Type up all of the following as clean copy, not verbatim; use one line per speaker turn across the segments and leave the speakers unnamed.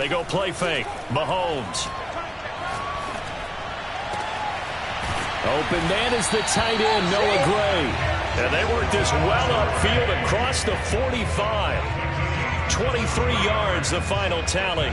They go play fake. Mahomes. Open man is the tight end, Noah Gray. And they work this well upfield across the 45. 23 yards, the final tally.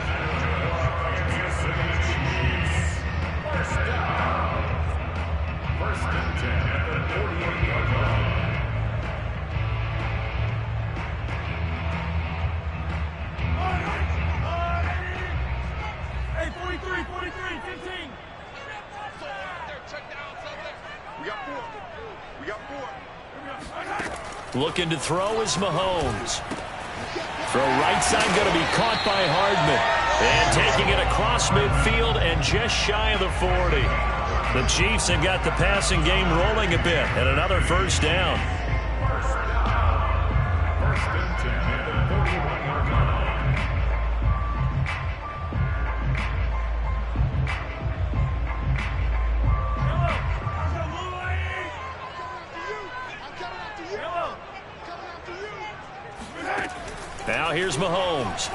Looking to throw is Mahomes. Throw right side going to be caught by Hardman. And taking it across midfield and just shy of the 40. The Chiefs have got the passing game rolling a bit. And another first down.
First and 10 at the 41-yard line.
Now here's Mahomes.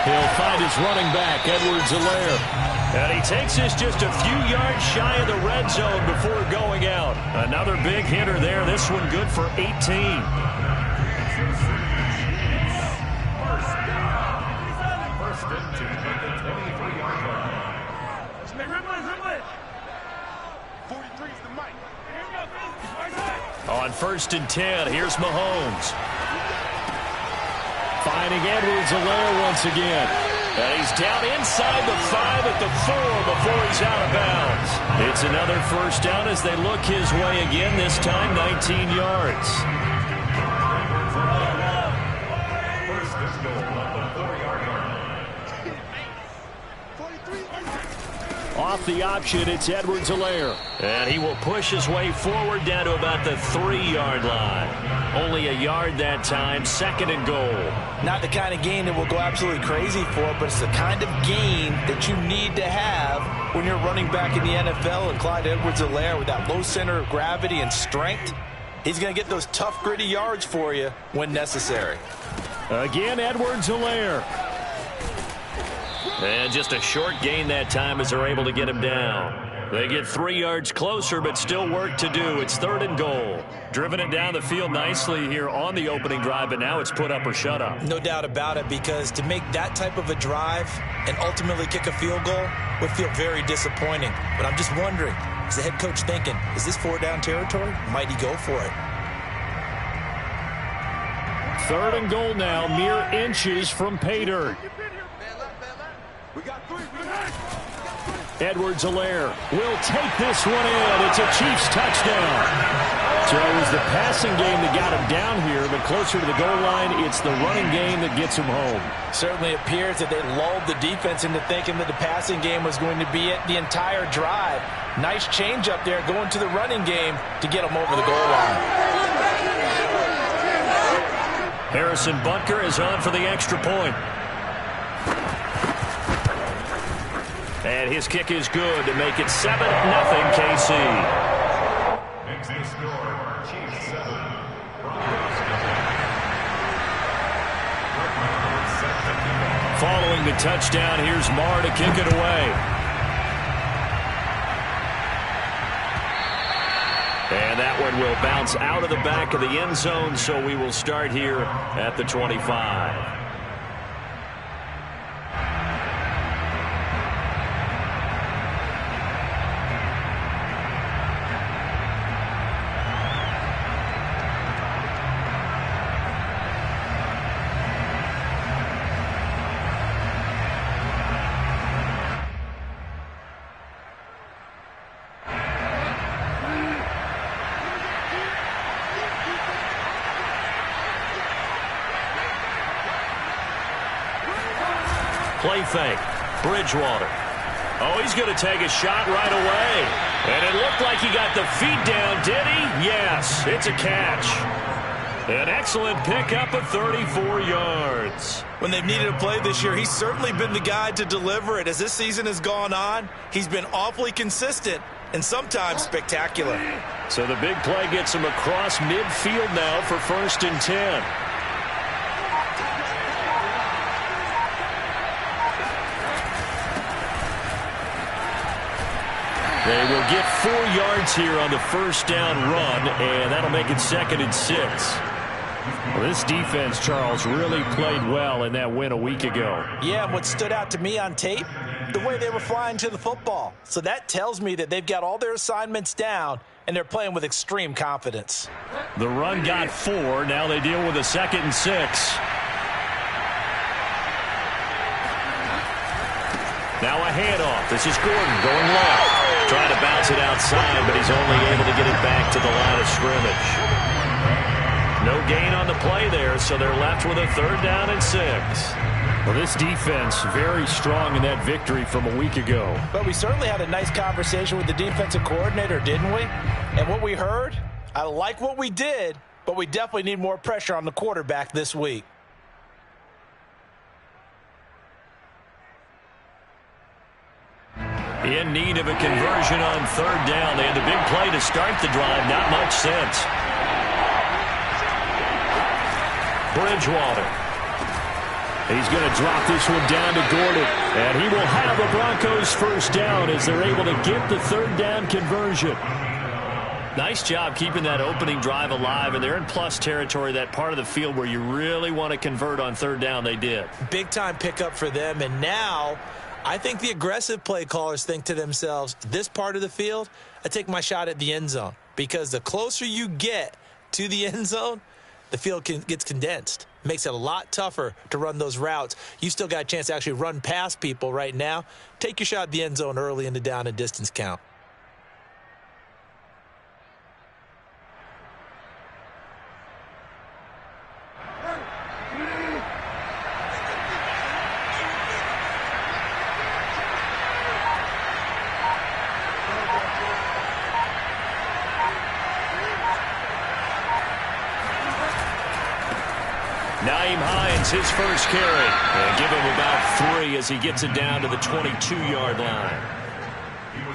He'll find his running back, Edwards-Helaire. And he takes this just a few yards shy of the red zone before going out. Another big hitter there. This one good for 18.
First down. First and 10 at the 23-yard line. 43 is the mic.
On first and 10, here's Mahomes. Finding Edwards-Helaire once again. And he's down inside the 5 at the 4 before he's out of bounds. It's another first down as they look his way again, this time 19 yards.
First and goal on the 4-yard line.
Off the option, it's Edwards-Helaire. And he will push his way forward down to about the 3-yard line. Only a yard that time, second and goal.
Not the kind of gain that will go absolutely crazy for, but it's the kind of gain that you need to have when you're running back in the NFL. And Clyde Edwards-Helaire, with that low center of gravity and strength, he's going to get those tough, gritty yards for you when necessary.
Again, Edwards-Helaire. And just a short gain that time as they're able to get him down. They get 3 yards closer, but still work to do. It's third and goal. Driven it down the field nicely here on the opening drive, but now it's put up or shut up.
No doubt about it, because to make that type of a drive and ultimately kick a field goal would feel very disappointing. But I'm just wondering, is the head coach thinking, is this 4-down territory? Might he go for it?
Third and goal now, mere inches from pay dirt. Edwards-Helaire will take this one in. It's a Chiefs touchdown. So it was the passing game that got him down here, but closer to the goal line, it's the running game that gets him home.
Certainly appears that they lulled the defense into thinking that the passing game was going to be it the entire drive. Nice change up there going to the running game to get him over the goal line.
Harrison Butker is on for the extra point. And his kick is good to make it 7-0 KC.
Next to score, Chiefs 7.
Following the touchdown, here's Marr to kick it away. And that one will bounce out of the back of the end zone, so we will start here at the 25. Play fake. Bridgewater. Oh, he's going to take a shot right away. And it looked like he got the feet down, did he? Yes, it's a catch. An excellent pickup of 34 yards.
When they've needed a play this year, he's certainly been the guy to deliver it. As this season has gone on, he's been awfully consistent and sometimes spectacular.
So the big play gets him across midfield now for first and 10. They will get 4 yards here on the first down run, and that'll make it 2nd and 6.
Well, this defense, Charles, really played well in that win a week ago.
Yeah, and what stood out to me on tape, the way they were flying to the football. So that tells me that they've got all their assignments down, and they're playing with extreme confidence.
The run got 4. Now they deal with a 2nd and 6. Now a handoff. This is Gordon going left. Trying to bounce it outside, but he's only able to get it back to the line of scrimmage. No gain on the play there, so they're left with a 3rd down and 6.
Well, this defense very strong in that victory from a week ago.
But we certainly had a nice conversation with the defensive coordinator, didn't we? And what we heard, I like what we did, but we definitely need more pressure on the quarterback this week.
In need of a conversion on 3rd down. They had the big play to start the drive. Not much sense. Bridgewater. He's going to drop this one down to Gordon. And he will have the Broncos first down as they're able to get the 3rd down conversion. Nice job keeping that opening drive alive, and they're in plus territory, that part of the field where you really want to convert on 3rd down. They did.
Big time pickup for them, and now I think the aggressive play callers think to themselves, this part of the field, I take my shot at the end zone. Because the closer you get to the end zone, the field gets condensed. Makes it a lot tougher to run those routes. You still got a chance to actually run past people right now. Take your shot at the end zone early in the down and distance count.
His first carry. And give him about 3 as he gets it down to the 22-yard line.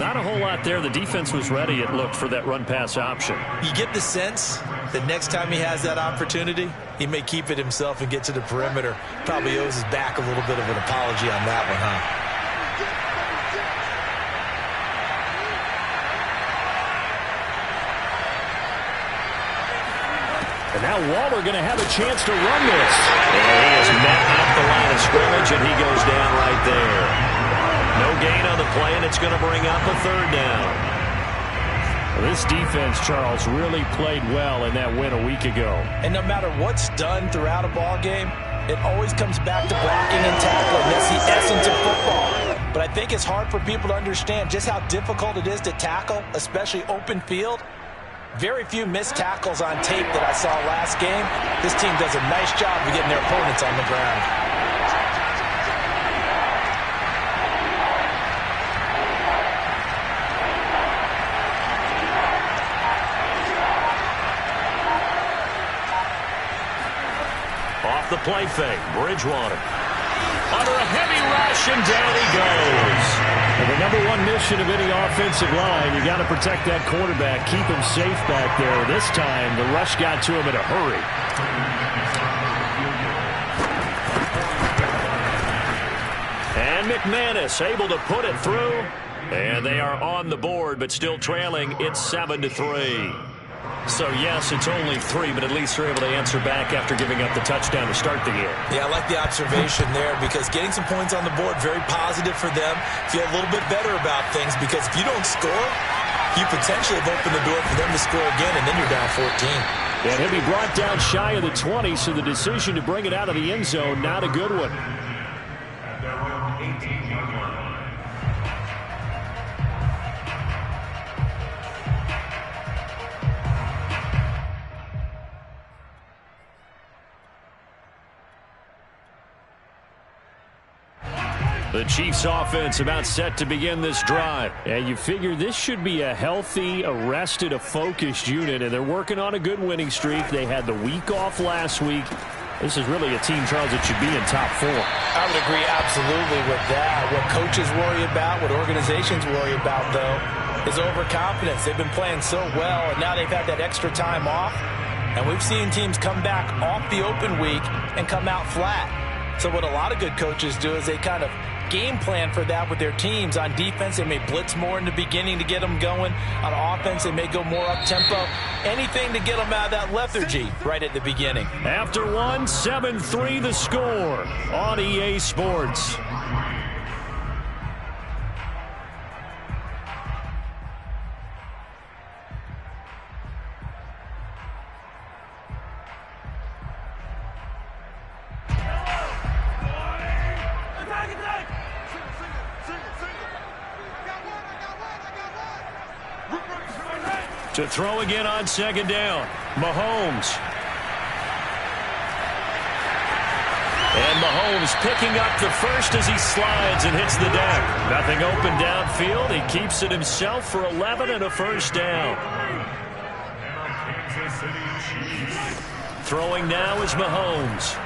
Not a whole lot there. The defense was ready, it looked, for that run-pass option.
You get the sense that next time he has that opportunity, he may keep it himself and get to the perimeter. Probably owes his back a little bit of an apology on that one, huh?
And now Waller going to have a chance to run this.
And he is met at the line of scrimmage, and he goes down right there. No gain on the play, and it's going to bring up a 3rd down.
Well, this defense, Charles, really played well in that win a week ago.
And no matter what's done throughout a ball game, it always comes back to blocking and tackling. That's the essence of football. But I think it's hard for people to understand just how difficult it is to tackle, especially open field. Very few missed tackles on tape that I saw last game. This team does a nice job of getting their opponents on the ground.
Off the play fake, Bridgewater. Under a heavy rush, and down he goes.
And the #1 mission of any offensive line, you got to protect that quarterback, keep him safe back there. This time, the rush got to him in a hurry.
And McManus able to put it through. And they are on the board, but still trailing. It's 7-3. So, yes, it's only 3, but at least they're able to answer back after giving up the touchdown to start the game.
Yeah, I like the observation there because getting some points on the board, very positive for them. Feel a little bit better about things because if you don't score, you potentially have opened the door for them to score again, and then you're down 14.
And he'll be brought down shy of the 20, so the decision to bring it out of the end zone, not a good one.
At their own 18-yard line.
The Chiefs offense about set to begin this drive.
And you figure this should be a healthy, arrested, a focused unit, and they're working on a good winning streak. They had the week off last week. This is really a team, Charles, that should be in top 4.
I would agree absolutely with that. What coaches worry about, what organizations worry about, though, is overconfidence. They've been playing so well, and now they've had that extra time off. And we've seen teams come back off the open week and come out flat. So what a lot of good coaches do is they kind of game plan for that with their teams. On defense, they may blitz more in the beginning to get them going. On offense, they may go more up-tempo. Anything to get them out of that lethargy right at the beginning.
After one, 7-3 the score on EA Sports. To throw again on second down, Mahomes. And Mahomes picking up the first as he slides and hits the deck. Nothing open downfield. He keeps it himself for 11 and a first down. Throwing now is Mahomes.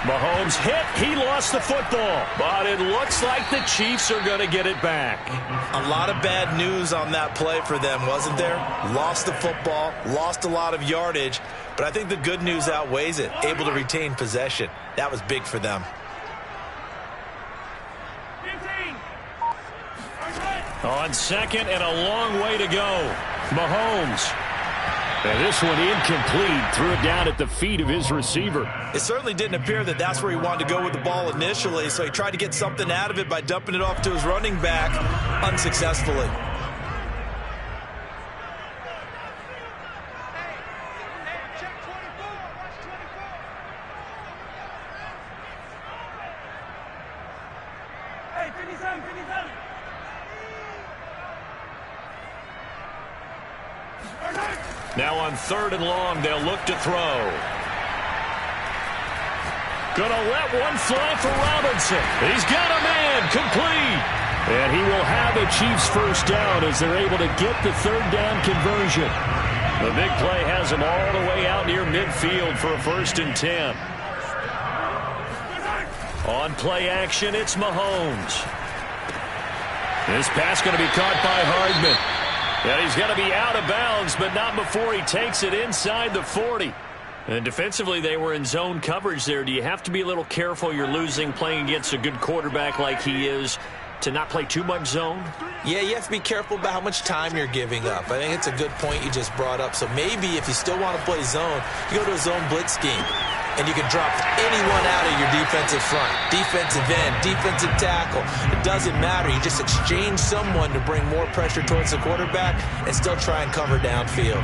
Mahomes hit. He lost the football. But it looks like the Chiefs are going to get it back.
A lot of bad news on that play for them, wasn't there? Lost the football, lost a lot of yardage. But I think the good news outweighs it. Able to retain possession. That was big for them.
On second and a long way to go. Mahomes. And this one incomplete. Threw it down at the feet of his receiver.
It certainly didn't appear that that's where he wanted to go with the ball initially, so he tried to get something out of it by dumping it off to his running back unsuccessfully.
Now on third and long, they'll look to throw. Gonna let one fly for Robinson. He's got a man, complete. And he will have a Chiefs first down as they're able to get the third down conversion. The big play has him all the way out near midfield for a 1st and 10. On play action, it's Mahomes. This pass going to be caught by Hardman. And he's going to be out of bounds, but not before he takes it inside the 40. And defensively, they were in zone coverage there. Do you have to be a little careful? You're losing playing against a good quarterback like he is to not play too much zone?
Yeah, you have to be careful about how much time you're giving up. I think it's a good point you just brought up. So maybe if you still want to play zone, you go to a zone blitz scheme. And you can drop anyone out of your defensive front, defensive end, defensive tackle. It doesn't matter. You just exchange someone to bring more pressure towards the quarterback and still try and cover downfield.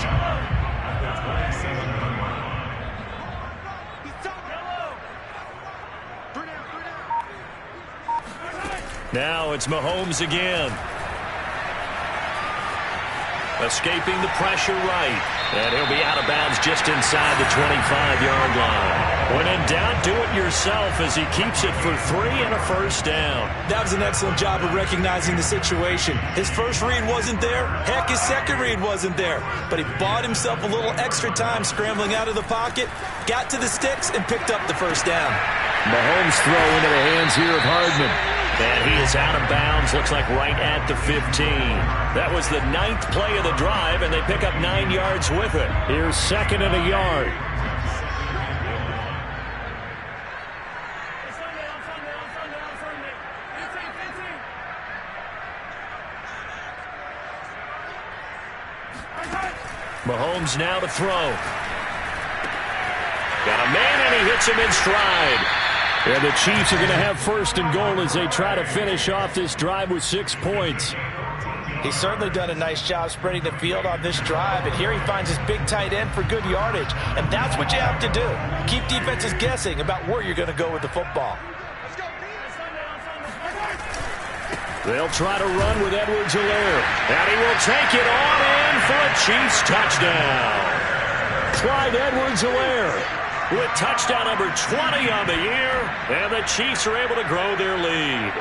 Now it's Mahomes again. Escaping the pressure right. And he'll be out of bounds just inside the 25-yard line. When in doubt, do it yourself as he keeps it for 3 and a first down.
That was an excellent job of recognizing the situation. His first read wasn't there. Heck, his second read wasn't there. But he bought himself a little extra time scrambling out of the pocket, got to the sticks, and picked up the first down.
Mahomes throw into the hands here of Hardman. And he is out of bounds, looks like right at the 15. That was the 9th play of the drive, and they pick up 9 yards with it. Here's 2nd and a yard. Mahomes now to throw. Got a man, and he hits him in stride. And the Chiefs are going to have 1st and goal as they try to finish off this drive with 6 points.
He's certainly done a nice job spreading the field on this drive, and here he finds his big tight end for good yardage. And that's what you have to do. Keep defenses guessing about where you're going to go with the football.
They'll try to run with Edwards-Helaire. And he will take it on in for a Chiefs touchdown. Clyde Edwards-Helaire with touchdown number 20 on the year, and the Chiefs are able to grow their lead.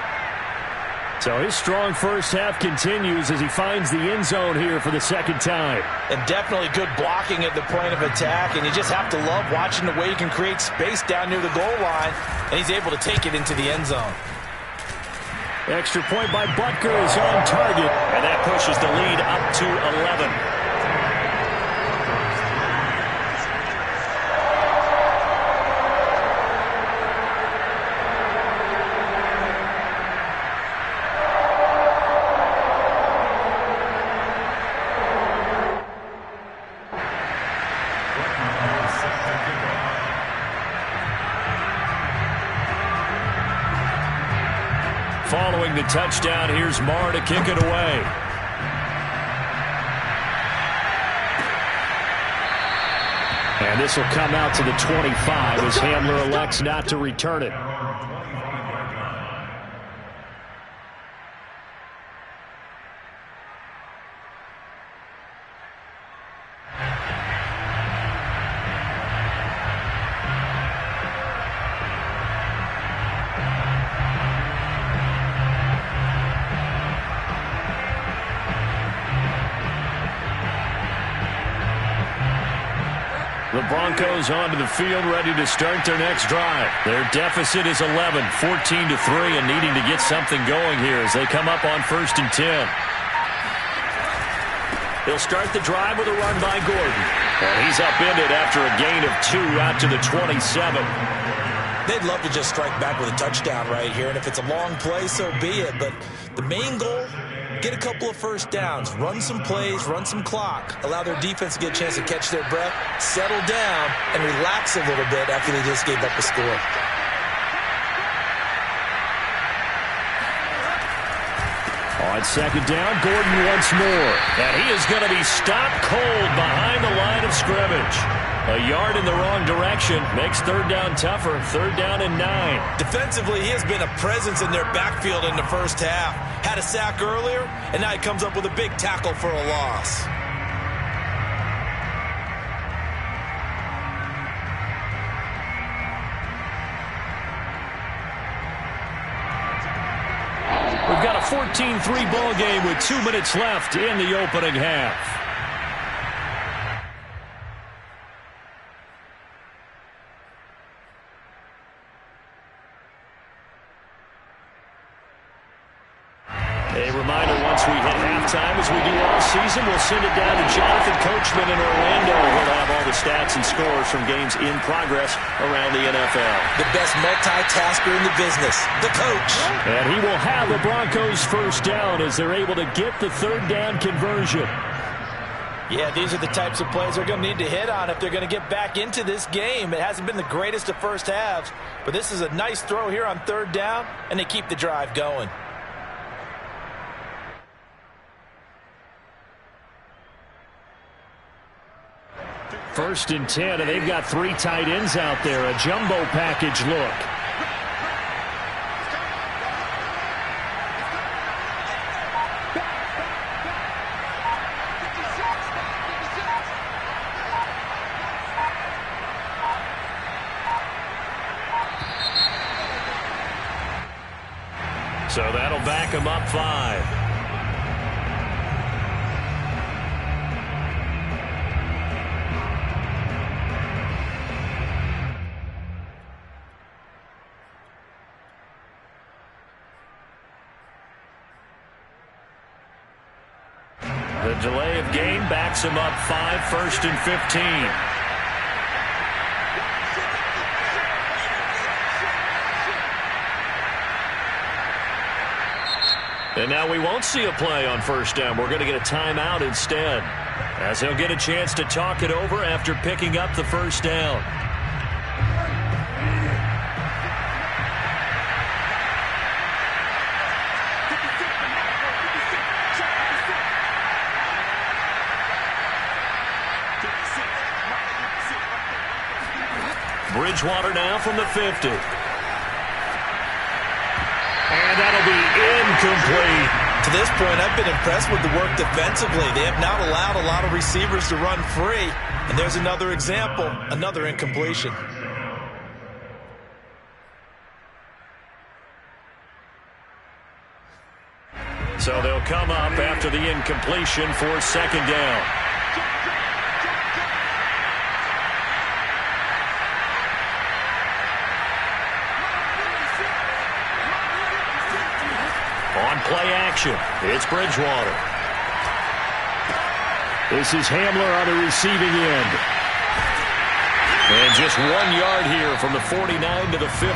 So his strong first half continues as he finds the end zone here for the 2nd time.
And definitely good blocking at the point of attack, and you just have to love watching the way he can create space down near the goal line, and he's able to take it into the end zone.
Extra point by Butker is on target, and that pushes the lead up to 11.
the touchdown. Here's Marr to kick it away.
And this will come out to the 25 as Hamler elects not to return it.
The Broncos onto the field, ready to start their next drive. Their deficit is 11, 14-3, and needing to get something going here as they come up on 1st and 10. They'll start the drive with a run by Gordon. And he's upended after a gain of 2 out to the 27.
They'd love to just strike back with a touchdown right here, and if it's a long play, so be it. But the main goal, get a couple of first downs, run some plays, run some clock, allow their defense to get a chance to catch their breath, settle down, and relax a little bit after they just gave up a score.
On 2nd down, Gordon once more. And he is going to be stopped cold behind the line of scrimmage. A yard in the wrong direction makes 3rd down tougher. 3rd down and 9.
Defensively, he has been a presence in their backfield in the first half. Had a sack earlier, and now he comes up with a big tackle for a loss.
We've got a 14-3 ball game with 2 minutes left in the opening half. A reminder, once we hit halftime, as we do all season, we'll send it down to Jonathan Coachman in Orlando. He'll have all the stats and scores from games in progress around the NFL.
The best multitasker in the business, the coach.
And he will have the Broncos 1st down as they're able to get the 3rd down conversion.
Yeah, these are the types of plays they're going to need to hit on if they're going to get back into this game. It hasn't been the greatest of first halves, but this is a nice throw here on 3rd down, and they keep the drive going.
1st and 10, and they've got 3 tight ends out there. A jumbo package look. So that'll back him up 5. The delay of game backs him up 5, 1st and 15. And now we won't see a play on 1st down. We're going to get a timeout instead, as he'll get a chance to talk it over after picking up the 1st down. Bridgewater now from the 50. And that'll be incomplete.
To this point, I've been impressed with the work defensively. They have not allowed a lot of receivers to run free. And there's another example, another incompletion.
So they'll come up after the incompletion for 2nd down. On play action, it's Bridgewater. This is Hamler on the receiving end. And just 1 yard here from the 49 to the 50.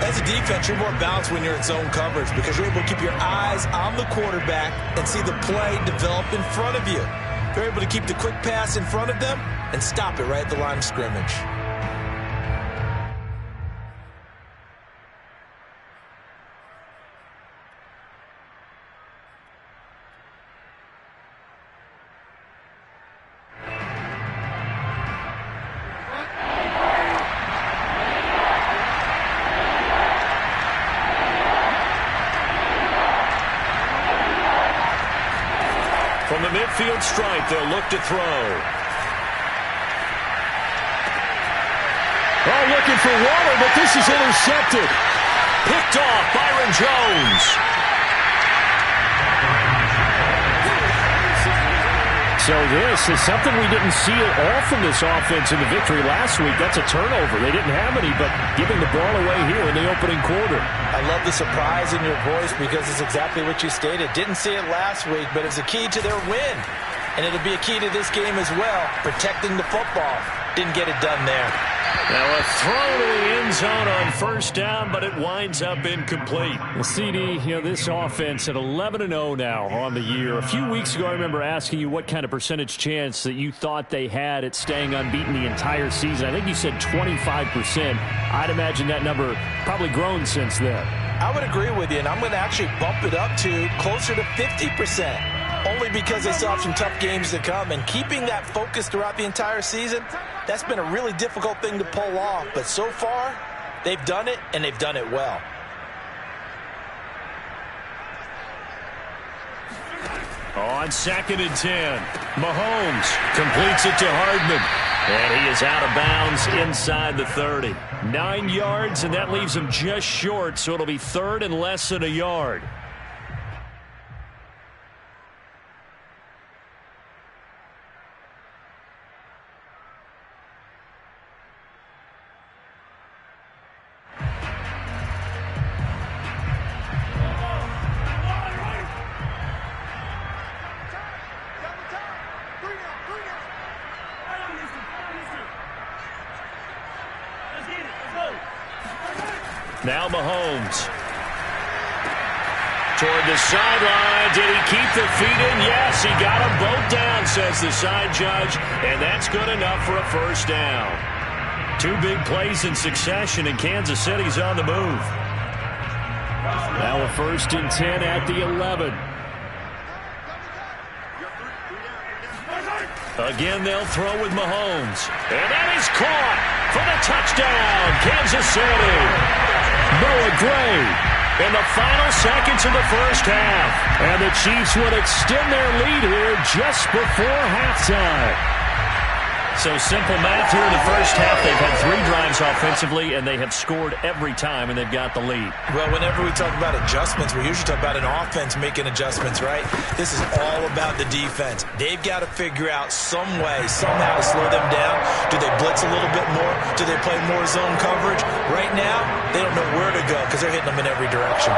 As a defense, you're more balanced when you're in zone coverage because you're able to keep your eyes on the quarterback and see the play develop in front of you. You're able to keep the quick pass in front of them and stop it right at the line of scrimmage.
From the midfield stripe, they'll look to throw.
Oh, looking for Waller, but this is intercepted.
Picked off Byron Jones.
So this is something we didn't see at all from this offense in the victory last week. That's a turnover. They didn't have any, but giving the ball away here in the opening quarter.
I love the surprise in your voice because it's exactly what you stated. Didn't see it last week, but it's a key to their win. And it'll be a key to this game as well, protecting the football. Didn't get it done there.
Now a throw to the end zone on first down, but it winds up incomplete.
Well, CD, this offense at 11-0 now on the year. A few weeks ago, I remember asking you what kind of percentage chance that you thought they had at staying unbeaten the entire season. I think you said 25%. I'd imagine that number probably grown since then.
I would agree with you, and I'm going to actually bump it up to closer to 50%. Only because they still have some tough games to come. And keeping that focus throughout the entire season, that's been a really difficult thing to pull off. But so far, they've done it, and they've done it well.
On 2nd and 10, Mahomes completes it to Hardman. And he is out of bounds inside the 30. 9 yards, and that leaves him just short, so it'll be 3rd and less than a yard. Now Mahomes. Toward the sideline. Did he keep the feet in? Yes, he got them both down, says the side judge. And that's good enough for a first down. 2 big plays in succession, and Kansas City's on the move.
Now a 1st and 10 at the 11.
Again, they'll throw with Mahomes. And that is caught for the touchdown, Kansas City.
Noah Gray
in the final seconds of the first half.
And the Chiefs would extend their lead here just before halftime.
So simple math here in the first half. They've had 3 drives offensively, and they have scored every time, and they've got the lead.
Well, whenever we talk about adjustments, we usually talk about an offense making adjustments, right? This is all about the defense. They've got to figure out some way, somehow to slow them down. Do they blitz a little bit more? Do they play more zone coverage? Right now, they don't know where to go because they're hitting them in every direction.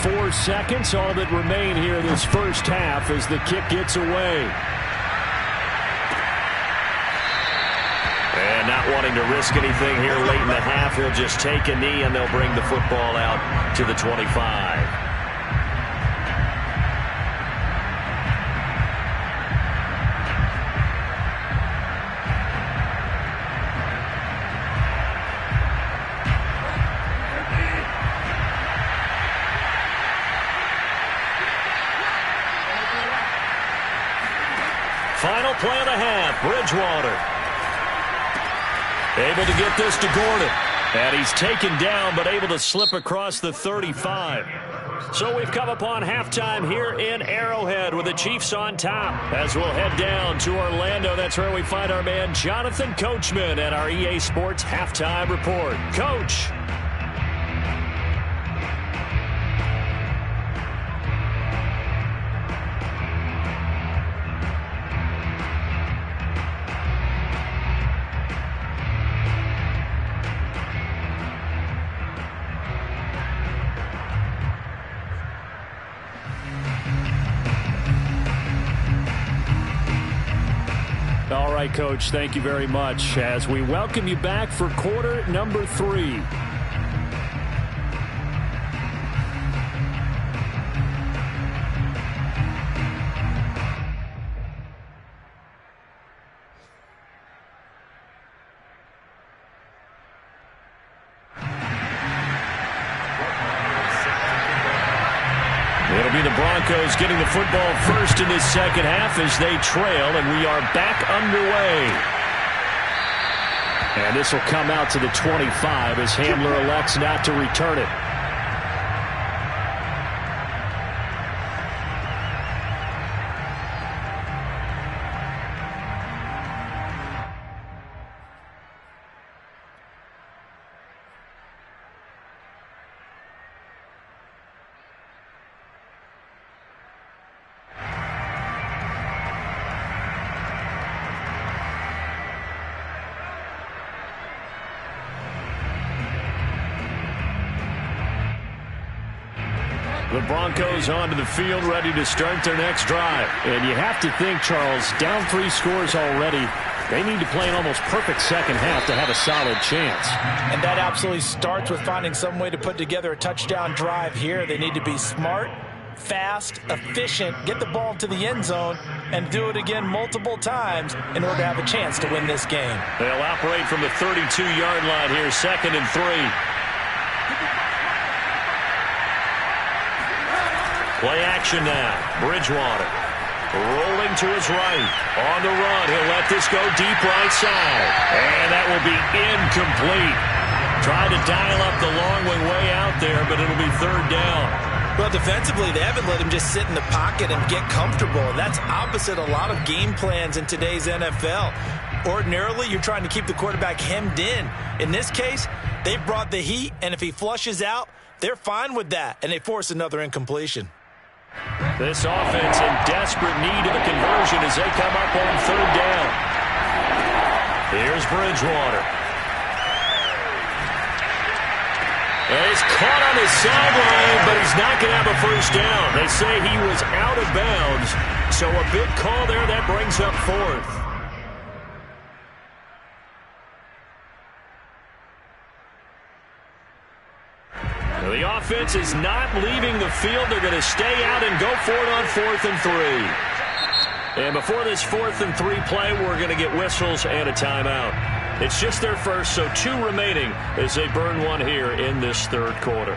4 seconds, all that remain here this first half as the kick gets away.
And not wanting to risk anything here late in the half, he'll just take a knee and they'll bring the football out to the 25. Final play of the half, Bridgewater. Able to get this to Gordon. And he's taken down, but able to slip across the 35. So we've come upon halftime here in Arrowhead with the Chiefs on top. As we'll head down to Orlando, that's where we find our man Jonathan Coachman at our EA Sports Halftime Report. Coach.
All right, Coach, thank you very much as we welcome you back for quarter number 3.
It'll be the Broncos getting the football first in this second half as they trail, and we are back underway. And this will come out to the 25 as Hamler elects not to return it. The Broncos onto the field, ready to start their next drive. And you have to think, Charles, down 3 scores already. They need to play an almost perfect second half to have a solid chance.
And that absolutely starts with finding some way to put together a touchdown drive here. They need to be smart, fast, efficient, get the ball to the end zone, and do it again multiple times in order to have a chance to win this game.
They'll operate from the 32-yard line here, 2nd and 3. Play action now. Bridgewater rolling to his right. On the run. He'll let this go deep right side. And that will be incomplete. Tried to dial up the long one way out there, but it'll be 3rd down.
Well, defensively, they haven't let him just sit in the pocket and get comfortable. And that's opposite a lot of game plans in today's NFL. Ordinarily, you're trying to keep the quarterback hemmed in. In this case, they brought the heat, and if he flushes out, they're fine with that, and they force another incompletion.
This offense in desperate need of a conversion as they come up on 3rd down. Here's Bridgewater. And he's caught on his sideline, but he's not going to have a first down. They say he was out of bounds, so a big call there. That brings up 4th. The offense is not leaving the field. They're going to stay out and go for it on 4th and 3. And before this 4th and 3 play, we're going to get whistles and a timeout. It's just their first, so 2 remaining as they burn one here in this 3rd quarter.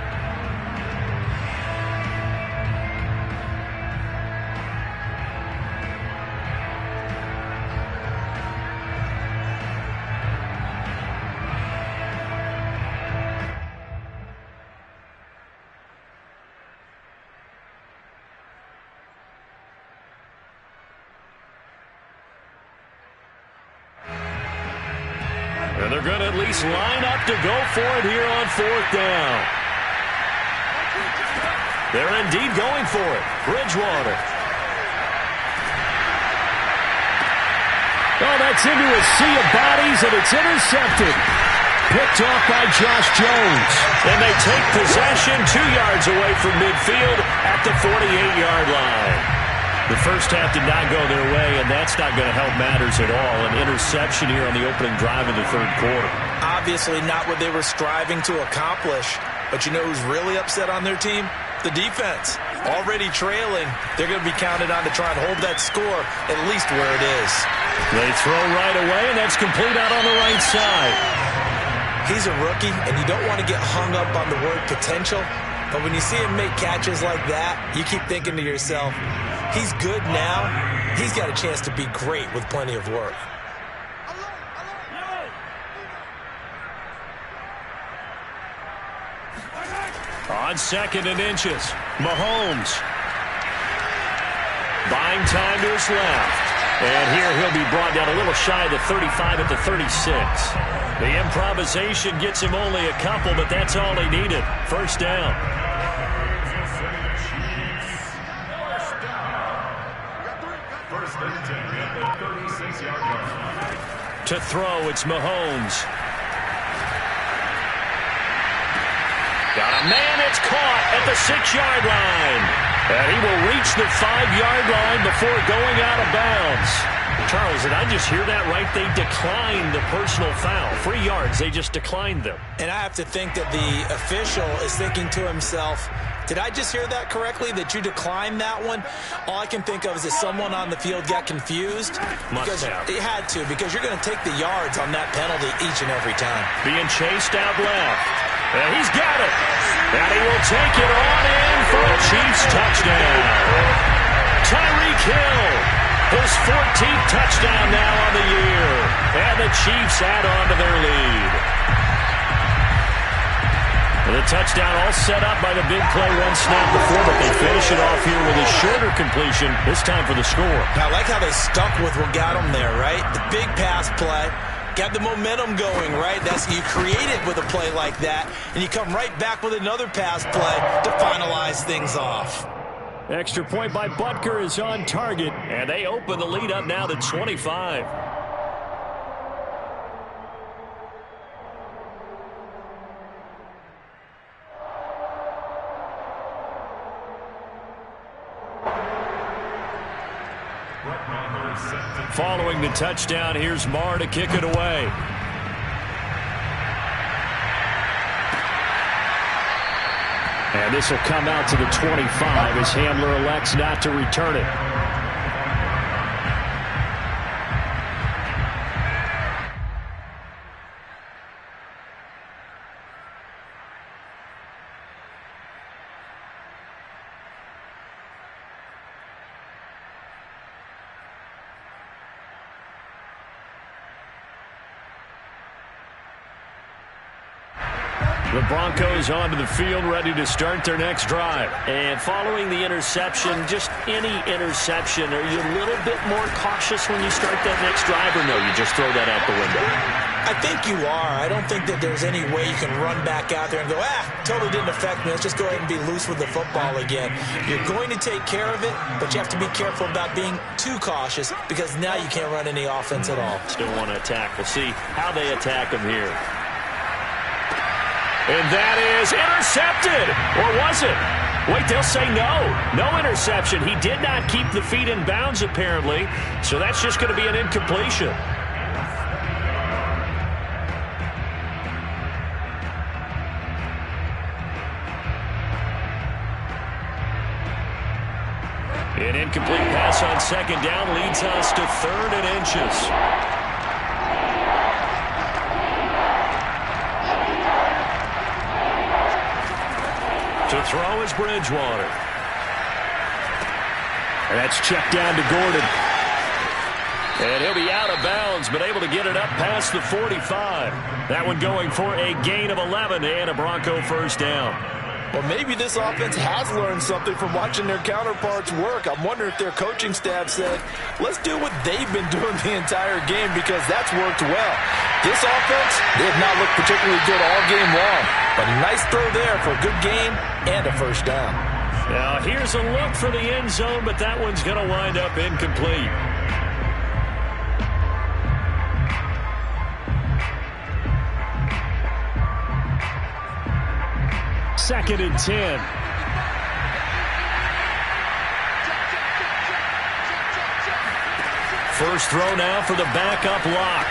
And they're going to at least line up to go for it here on 4th down. They're indeed going for it. Bridgewater. Oh, that's into a sea of bodies, and it's intercepted. Picked off by Josh Jones. And they take possession 2 yards away from midfield at the 48-yard line. The first half did not go their way, and that's not going to help matters at all. An interception here on the opening drive of the 3rd quarter.
Obviously not what they were striving to accomplish. But you know who's really upset on their team? The defense. Already trailing, they're going to be counted on to try and hold that score at least where it is.
They throw right away, and that's complete out on the right side.
He's a rookie, and you don't want to get hung up on the word potential. But when you see him make catches like that, you keep thinking to yourself, he's good now. He's got a chance to be great with plenty of work.
On 2nd and inches, Mahomes. Buying time to his left. And here he'll be brought down a little shy of the 35 at the 36. The improvisation gets him only a couple, but that's all he needed. 1st down. To throw, it's Mahomes. Got a man, it's caught at the 6-yard line. And he will reach the 5-yard line before going out of bounds. Charles, did I just hear that right? They declined the personal foul. 3 yards, they just declined them.
And I have to think that the official is thinking to himself, did I just hear that correctly, that you declined that one? All I can think of is that someone on the field got confused.
Must have.
It had to, because you're going to take the yards on that penalty each and every time.
Being chased out left. And he's got it. And he will take it on in for a Chiefs touchdown. Tyreek Hill, his 14th touchdown now on the year. And the Chiefs add on to their lead. The touchdown all set up by the big play one snap before, but they finish it off here with a shorter completion, this time for the score.
I like how they stuck with what got them there, right? The big pass play, got the momentum going, right? That's, you create it with a play like that, and you come right back with another pass play to finalize things off.
Extra point by Butker is on target, and they open the lead up now to 25. Following the touchdown, here's Marr to kick it away. And this will come out to the 25 as Hamler elects not to return it. The Broncos onto the field, ready to start their next drive. And following the interception, just any interception, are you a little bit more cautious when you start that next drive, or no, you just throw that out the window?
I think you are. I don't think that there's any way you can run back out there and go, totally didn't affect me. Let's just go ahead and be loose with the football again. You're going to take care of it, but you have to be careful about being too cautious because now you can't run any offense at all.
Still want to attack. We'll see how they attack them here. And that is intercepted. Or was it? Wait, they'll say no. No interception. He did not keep the feet in bounds, apparently. So that's just going to be an incompletion. An incomplete pass on second down leads us to 3rd and inches. To throw is Bridgewater. And that's checked down to Gordon. And he'll be out of bounds, but able to get it up past the 45. That one going for a gain of 11 and a Bronco first down.
Well, maybe this offense has learned something from watching their counterparts work. I'm wondering if their coaching staff said, let's do what they've been doing the entire game because that's worked well. This offense, they have not looked particularly good all game long. But a nice throw there for a good gain and a first down.
Now, here's a look for the end zone, but that one's going to wind up incomplete. Second and 10. First throw now for the backup lock.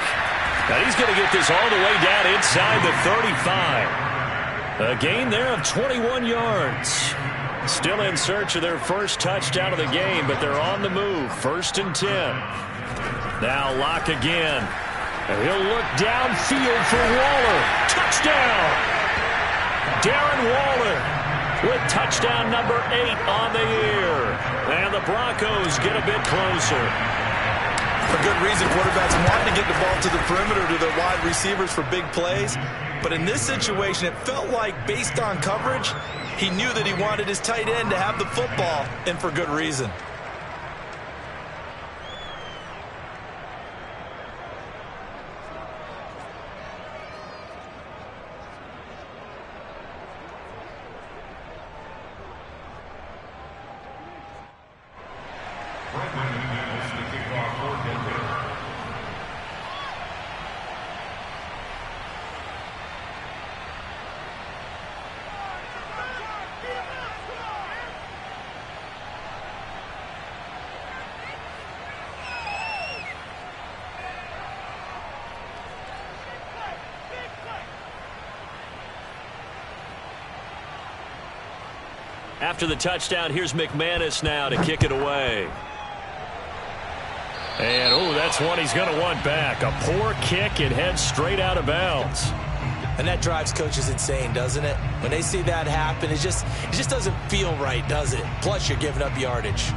Now he's going to get this all the way down inside the 35. A gain there of 21 yards. Still in search of their first touchdown of the game, but they're on the move. 1st and 10. Now Lock again. And he'll look downfield for Waller. Touchdown! Darren Waller with touchdown number 8 on the year. And the Broncos get a bit closer.
For good reason, quarterbacks want to get the ball to the perimeter to their wide receivers for big plays. But in this situation, it felt like based on coverage, he knew that he wanted his tight end to have the football, and for good reason.
After the touchdown, here's McManus now to kick it away. And, oh, that's one he's going to want back. A poor kick and heads straight out of bounds.
And that drives coaches insane, doesn't it? When they see that happen, it just doesn't feel right, does it? Plus, you're giving up yardage.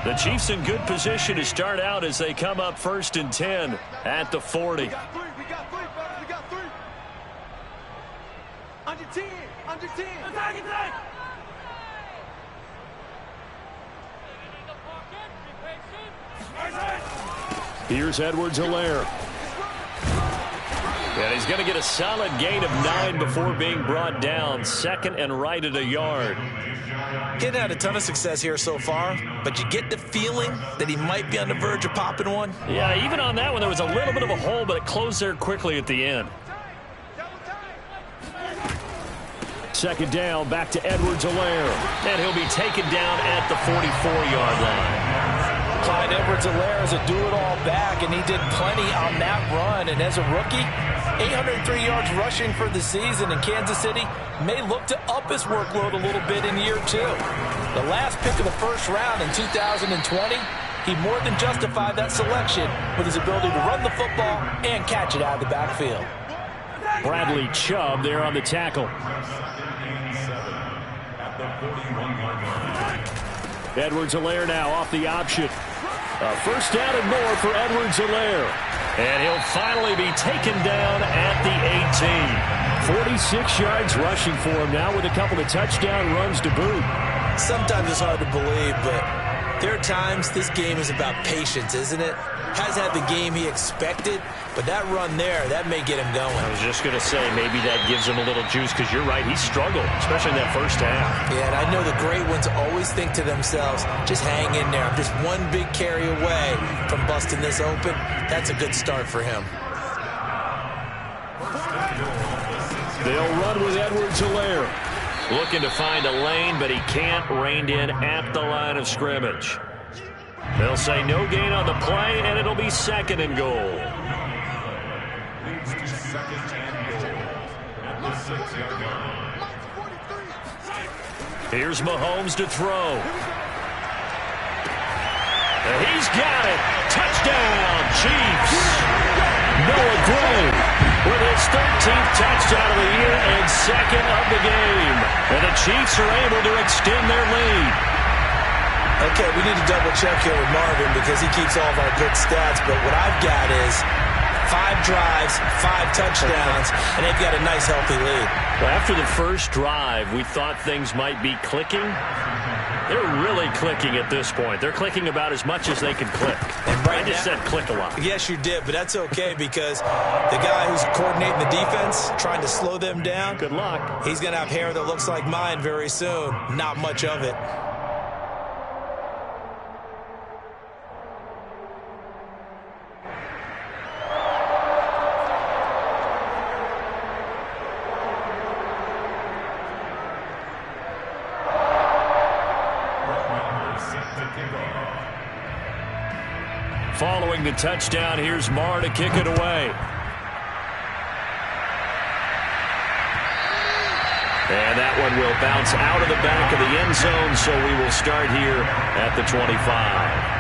The Chiefs in good position to start out as they come up 1st and 10 at the 40.
We got three, fellas. We got three. Under 10. Under 10.
Here's Edwards-Helaire. And he's going to get a solid gain of 9 before being brought down. 2nd and right at a yard.
Getting had a ton of success here so far, but you get the feeling that he might be on the verge of popping one.
Yeah, even on that one, there was a little bit of a hole, but it closed there quickly at the end. 2nd down, back to Edwards-Helaire. And he'll be taken down at the 44-yard line.
Clyde Edwards-Helaire is a do-it-all back, and he did plenty on that run. And as a rookie, 803 yards rushing for the season in Kansas City may look to up his workload a little bit in year 2. The last pick of the 1st round in 2020, he more than justified that selection with his ability to run the football and catch it out of the backfield.
Bradley Chubb there on the tackle. Edwards-Helaire now off the option. A 1st down and more for Edwards-Helaire. And he'll finally be taken down at the 18. 46 yards rushing for him now with a couple of touchdown runs to boot.
Sometimes it's hard to believe, but there are times this game is about patience, isn't it? Has had the game he expected, but that run there, that may get him going.
I was just going to say, maybe that gives him a little juice, because you're right, he struggled, especially in that 1st half.
Yeah, and I know the great ones always think to themselves, just hang in there. I'm just one big carry away from busting this open. That's a good start for him.
They'll run with Edwards-Helaire. Looking to find a lane, but he can't. Reined in at the line of scrimmage. They'll say no gain on the play, and it'll be 2nd and goal. Here's Mahomes to throw. And he's got it. Touchdown, Chiefs. Noah Gray with his 13th touchdown of the year and 2nd of the game. And the Chiefs are able to extend their lead.
Okay, we need to double-check here with Marvin because he keeps all of our good stats, but what I've got is 5 drives, 5 touchdowns, and they've got a nice, healthy lead.
Well, after the 1st drive, we thought things might be clicking. They're really clicking at this point. They're clicking about as much as they can click. And I just said click a lot.
Yes, you did, but that's okay because the guy who's coordinating the defense, trying to slow them down,
good luck.
He's going to have hair that looks like mine very soon. Not much of it.
Following the touchdown, here's Marr to kick it away. And that one will bounce out of the back of the end zone, so we will start here at the 25.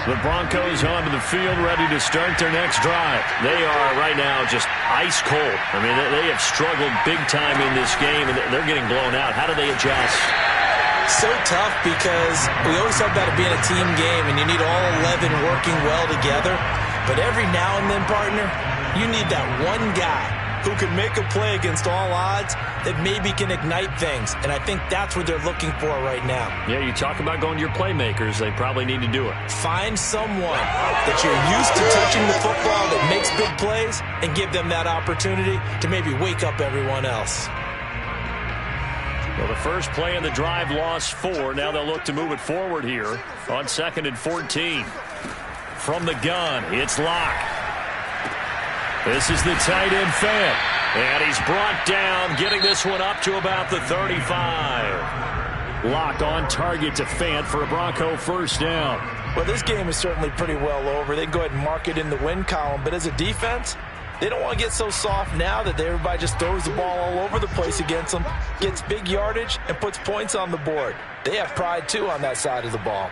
The Broncos onto the field, ready to start their next drive. They are right now just ice cold. I mean, they have struggled big time in this game, and they're getting blown out. How do they adjust?
So tough because we always talk about it being a team game, and you need all 11 working well together. But every now and then, partner, you need that one guy who can make a play against all odds that maybe can ignite things. And I think that's what they're looking for right now.
Yeah, you talk about going to your playmakers. They probably need to do it.
Find someone that you're used to touching the football that makes big plays and give them that opportunity to maybe wake up everyone else.
Well, the first play of the drive lost 4. Now they'll look to move it forward here on 2nd and 14. From the gun, it's Locke. This is the tight end Fant. And he's brought down, getting this one up to about the 35. Locke on target to Fant for a Bronco first down.
Well, this game is certainly pretty well over. They can go ahead and mark it in the win column. But as a defense, they don't want to get so soft now that everybody just throws the ball all over the place against them, gets big yardage, and puts points on the board. They have pride, too, on that side of the ball.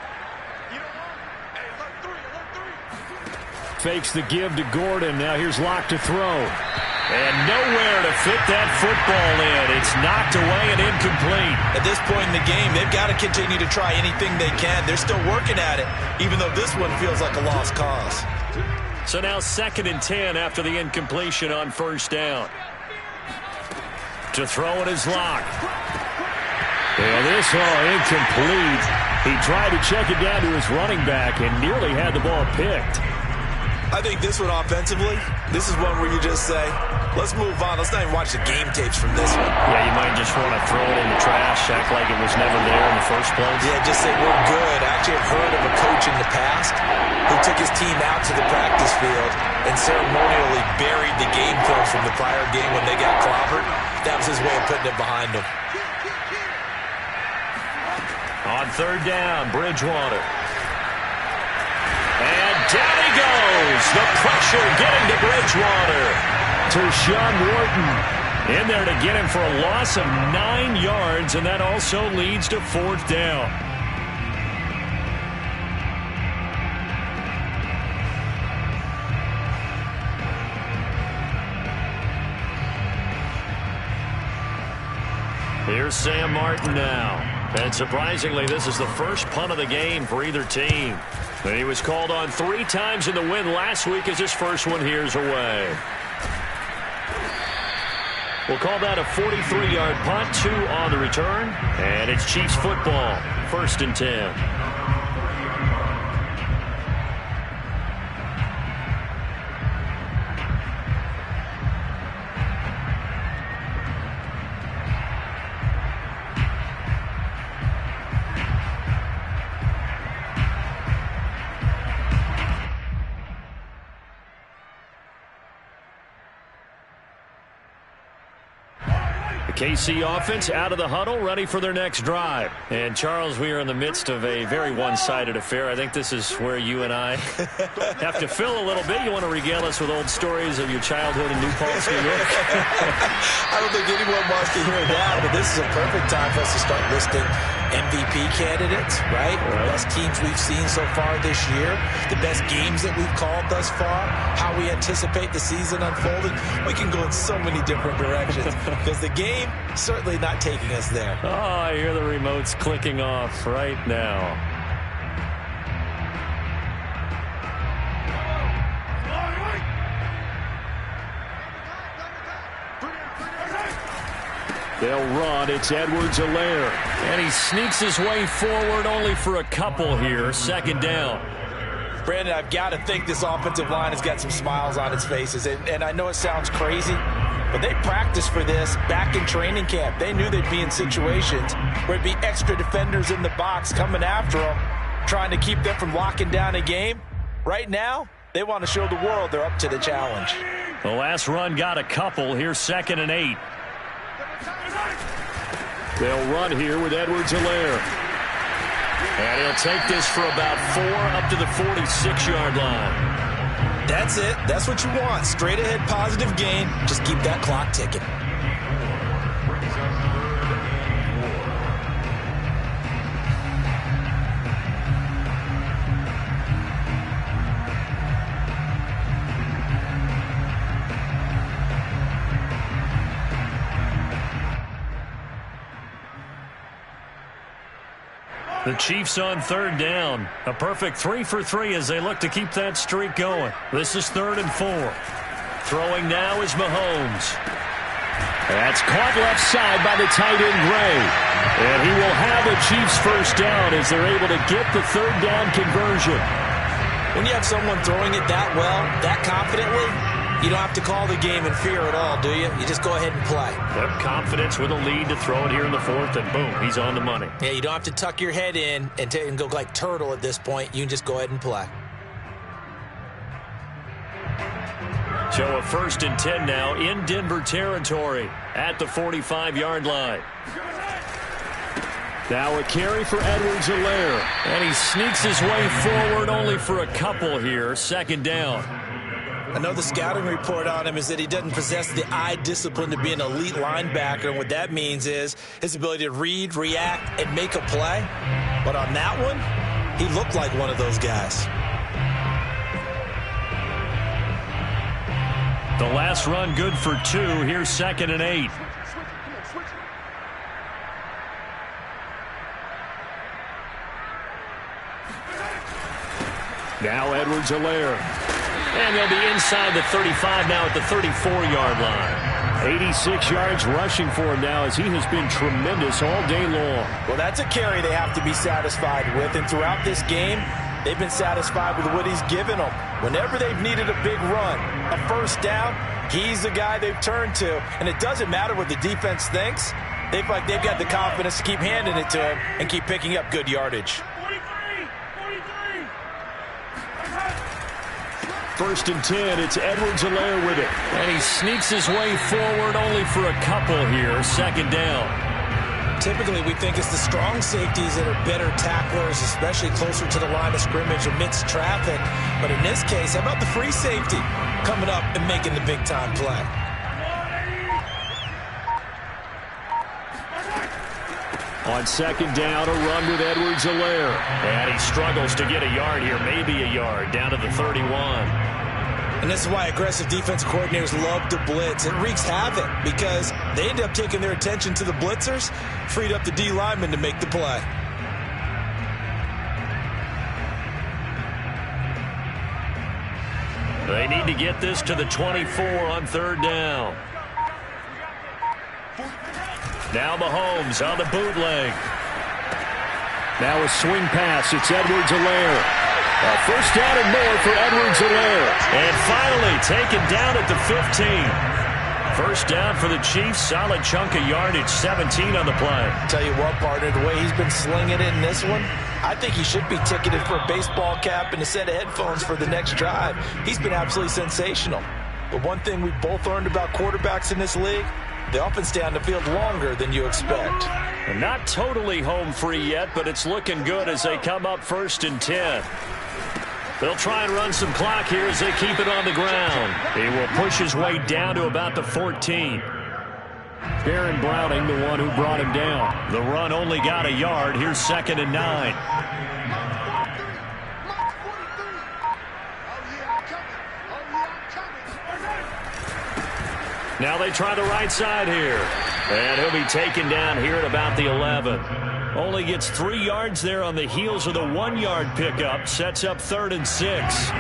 Fakes the give to Gordon. Now here's Locke to throw. And nowhere to fit that football in. It's knocked away and incomplete.
At this point in the game, they've got to continue to try anything they can. They're still working at it, even though this one feels like a lost cause.
So now 2nd and 10 after the incompletion on first down. To throw it is Locke. Well, this incomplete. He tried to check it down to his running back and nearly had the ball picked.
I think this one offensively, this is one where you just say, let's move on. Let's not even watch the game tapes from this one.
Yeah, you might just want to throw it in the trash, act like it was never there in the first place.
Yeah, just say we're good. I actually have heard of a coach in the past who took his team out to the practice field and ceremonially buried the game film from the prior game when they got clobbered. That was his way of putting it behind them.
On 3rd down, Bridgewater. And down he goes. The pressure getting to Bridgewater. Tershawn Wharton in there to get him for a loss of 9 yards, and that also leads to 4th down. Here's Sam Martin now. And surprisingly, this is the first punt of the game for either team. And he was called on 3 times in the win last week as his first one here's away. We'll call that a 43-yard punt, 2 on the return. And it's Chiefs football, 1st and 10. KC offense out of the huddle, ready for their next drive. And, Charles, we are in the midst of a very one-sided affair. I think this is where you and I have to fill a little bit. You want to regale us with old stories of your childhood in New Paltz, New York?
I don't think anyone wants to hear that, but this is a perfect time for us to start listing MVP candidates, right? The best teams we've seen so far this year, the best games that we've called thus far, how we anticipate the season unfolding. We can go in so many different directions because the game certainly not taking us there.
Oh, I hear the remotes clicking off right now. They'll run. It's Edwards-Helaire. And he sneaks his way forward only for a couple here. 2nd down.
Brandon, I've got to think this offensive line has got some smiles on its faces. And I know it sounds crazy, but they practiced for this back in training camp. They knew they'd be in situations where it'd be extra defenders in the box coming after them, trying to keep them from locking down a game. Right now, they want to show the world they're up to the challenge.
The last run got a couple. Here's 2nd and 8. They'll run here with Edwards-Helaire. And he'll take this for about 4 up to the 46-yard line.
That's it. That's what you want. Straight ahead positive gain. Just keep that clock ticking.
The Chiefs on 3rd down. A perfect 3 for 3 as they look to keep that streak going. This is 3rd and 4. Throwing now is Mahomes. That's caught left side by the tight end, Gray. And he will have the Chiefs first down as they're able to get the third down conversion.
When you have someone throwing it that well, that confidently, you don't have to call the game in fear at all, do you? You just go ahead and play.
Yep, confidence with a lead to throw it here in the fourth, and boom, he's on the money.
Yeah, you don't have to tuck your head in and go like turtle at this point. You can just go ahead and play.
So a 1st and 10 now in Denver territory at the 45-yard line. Now a carry for Edwards-Helaire. And he sneaks his way forward only for a couple here. 2nd down.
I know the scouting report on him is that he doesn't possess the eye discipline to be an elite linebacker. And what that means is his ability to read, react, and make a play. But on that one, he looked like one of those guys.
The last run good for 2. Here's 2nd and 8. Now Edwards-Helaire. And they'll be inside the 35 now at the 34-yard line. 86 yards rushing for him now as he has been tremendous all day long.
Well, that's a carry they have to be satisfied with. And throughout this game, they've been satisfied with what he's given them. Whenever they've needed a big run, a first down, he's the guy they've turned to. And it doesn't matter what the defense thinks. They've got the confidence to keep handing it to him and keep picking up good yardage.
1st and 10, it's Edwards-Helaire with it. And he sneaks his way forward only for a couple here. 2nd down.
Typically, we think it's the strong safeties that are better tacklers, especially closer to the line of scrimmage amidst traffic. But in this case, how about the free safety coming up and making the big-time play?
On 2nd down, a run with Edwards-Helaire. And he struggles to get a yard here, maybe a yard, down to the 31.
And this is why aggressive defense coordinators love to blitz. It wreaks havoc because they end up taking their attention to the blitzers, freed up the D lineman to make the play.
They need to get this to the 24 on 3rd down. Now Mahomes on the bootleg. Now a swing pass. It's Edwards-Helaire. A first down and more for Edwards-Helaire. And finally taken down at the 15. First down for the Chiefs. Solid chunk of yardage. 17 on the play.
Tell you what, partner, the way he's been slinging it in this one, I think he should be ticketed for a baseball cap and a set of headphones for the next drive. He's been absolutely sensational. But one thing we've both learned about quarterbacks in this league, they often stay on the field longer than you expect.
And not totally home free yet, but it's looking good as they come up 1st and 10. They'll try and run some clock here as they keep it on the ground. He will push his way down to about the 14. Baron Browning, the one who brought him down. The run only got a yard. Here's 2nd and 9. Now they try the right side here. And he'll be taken down here at about the 11. Only gets 3 yards there on the heels of the 1-yard pickup. Sets up 3rd and 6.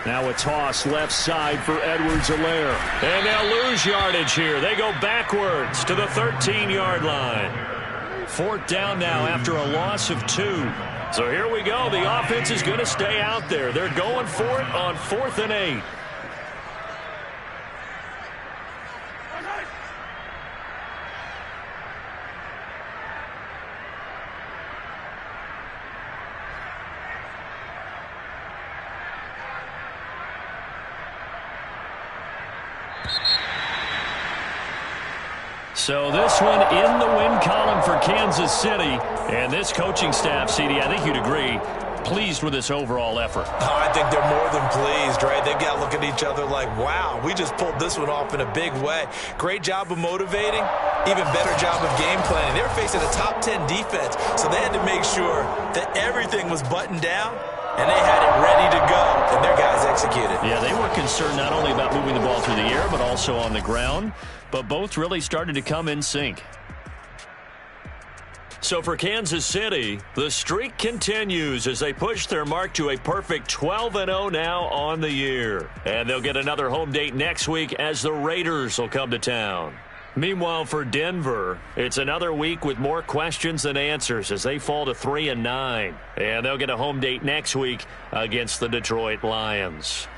Now a toss left side for Edwards-Helaire. And they'll lose yardage here. They go backwards to the 13-yard line. 4th down now after a loss of 2. So here we go. The offense is going to stay out there. They're going for it on 4th and 8. So this one in the win column for Kansas City. And this coaching staff, CD, I think you'd agree, pleased with this overall effort.
Oh, I think they're more than pleased, right? They've got to look at each other like, wow, we just pulled this one off in a big way. Great job of motivating, even better job of game planning. They were facing a top 10 defense, so they had to make sure that everything was buttoned down, and they had it ready to go, and their guys executed.
Yeah, they were concerned not only about moving the ball through the air, but also on the ground, but both really started to come in sync. So for Kansas City, the streak continues as they push their mark to a perfect 12-0 now on the year. And they'll get another home date next week as the Raiders will come to town. Meanwhile, for Denver, it's another week with more questions than answers as they fall to 3-9. And they'll get a home date next week against the Detroit Lions.